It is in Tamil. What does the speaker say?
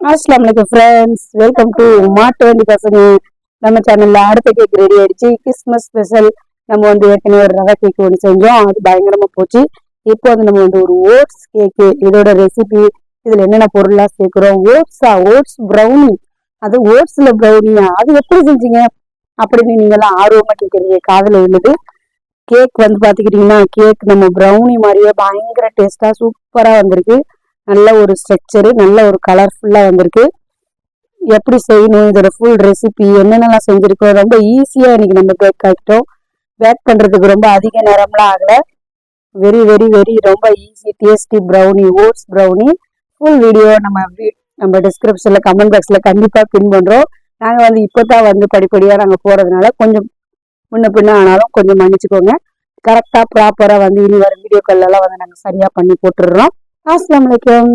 அஸ்ஸலாமு அலைக்கும் ஃப்ரெண்ட்ஸ், வெல்கம் டு மாட்டு வண்டி பசங்க. நம்ம சேனல்ல அடுத்த கேக் ரெடி ஆயிடுச்சு. Christmas special. நம்ம ஏற்கனவே ஒரு ரவை கேக் ஒன்று செஞ்சோம், அது பயங்கரமா போச்சு. இப்போ நம்ம ஒரு ஓட்ஸ் கேக்கு, இதோட ரெசிபி, இதுல என்னென்ன பொருள்லாம் சேர்க்கிறோம், ஓட்ஸ் ப்ரௌனி, அது ஓட்ஸ்ல ப்ரௌனியா, அது எப்படி செஞ்சீங்க அப்படின்னு நீங்க எல்லாம் ஆர்வமா கேட்கறீங்க, காதுல விழுது. கேக் பாத்துக்கிட்டீங்கன்னா, கேக் நம்ம ப்ரௌனி மாதிரியே பயங்கர டேஸ்டா சூப்பரா வந்திருக்கு. நல்ல ஒரு ஸ்ட்ரக்சரு, நல்ல ஒரு கலர்ஃபுல்லா வந்திருக்கு. எப்படி செய்யணும், இதோட ஃபுல் ரெசிபி, என்னென்னலாம் செஞ்சிருக்கோம், ரொம்ப ஈஸியா இன்னைக்கு நம்ம பேக் ஆகிட்டோம். பேக் பண்றதுக்கு ரொம்ப அதிக நேரம்லாம் ஆகல. வெரி வெரி வெரி ரொம்ப easy tasty brownie, oats brownie. Full video நம்ம டிஸ்கிரிப்ஷன்ல கமெண்ட் பாக்ஸ்ல கண்டிப்பா பின் பண்றோம். நாங்க இப்பதான் படிப்படியா நாங்க போறதுனால கொஞ்சம் முன்ன பின்ன ஆனாலும் கொஞ்சம் மன்னிச்சுக்கோங்க. கரெக்டா ப்ராப்பரா இனி வர வீடியோக்கள் எல்லாம் நாங்க சரியா பண்ணி போட்டுடுறோம். அஸ்ஸலாமு அலைக்கும்.